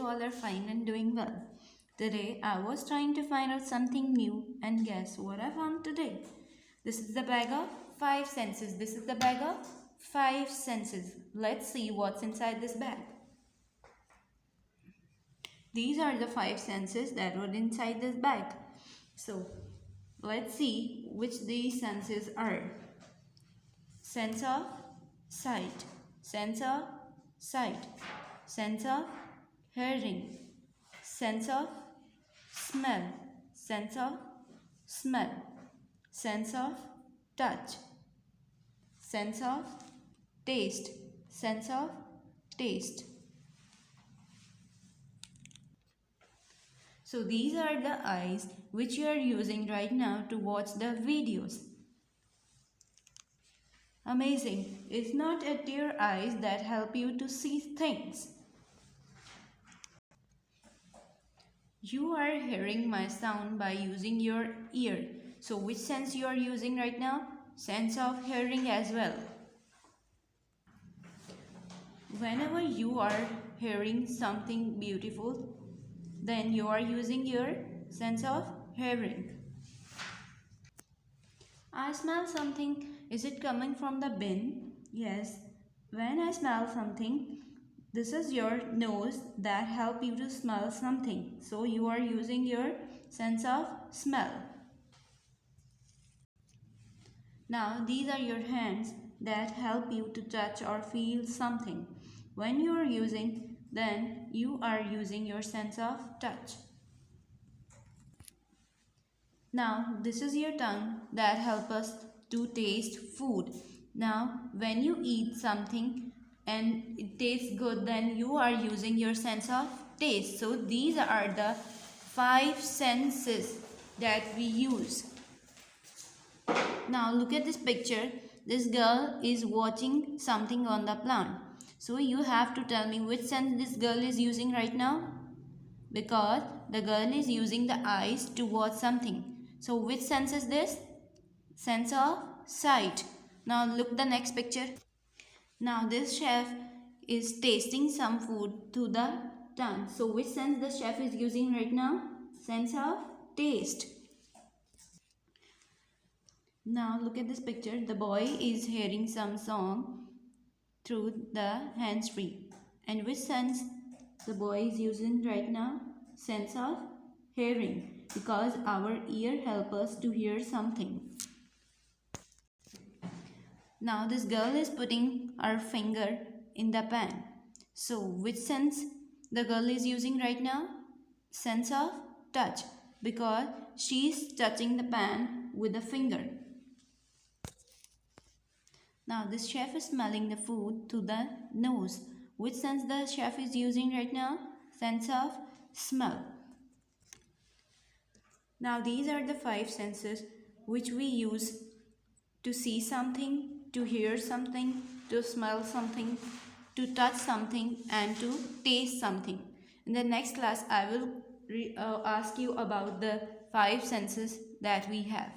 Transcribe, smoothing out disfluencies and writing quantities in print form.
you all are fine and doing well. Today I was trying to find out something new, and guess what I found today? This is the bag of 5 senses. This is the bag of 5 senses. Let's see what's inside this bag. These are the 5 senses that were inside this bag. So let's see which these senses are. Sense of sight, sense of sight, sense of hearing, sense of smell, sense of smell, sense of touch, sense of taste, sense of taste. So these are the eyes which you are using right now to watch the videos. Amazing. It's not at your eyes that help you to see things. You are hearing my sound by using your ear. So which sense you are using right now? Sense of hearing as well. Whenever you are hearing something beautiful, then you are using your sense of hearing. I smell something. Is it coming from the bin? Yes. When I smell something, this is your nose that help you to smell something. So you are using your sense of smell. Now these are your hands that help you to touch or feel something. When you are using, then you are using your sense of touch. Now this is your tongue that help us to taste food. Now when you eat something and it tastes good, then you are using your sense of taste. So these are the 5 senses that we use. Now look at this picture. This girl is watching something on the plant. So you have to tell me which sense this girl is using right now. Because the girl is using the eyes to watch something. So which sense is this? Sense of sight. Now look the next picture. Now this chef is tasting some food to the tongue. So which sense the chef is using right now? Sense of taste. Now look at this picture. The boy is hearing some song through the hands-free. And which sense the boy is using right now? Sense of hearing. Because our ear help us to hear something. Now this girl is putting her finger in the pan. So which sense the girl is using right now? Sense of touch. Because she is touching the pan with a finger. Now this chef is smelling the food through the nose. Which sense the chef is using right now? Sense of smell. Now these are the 5 senses which we use to see something, to hear something, to smell something, to touch something and to taste something. In the next class I will ask you about the 5 senses that we have.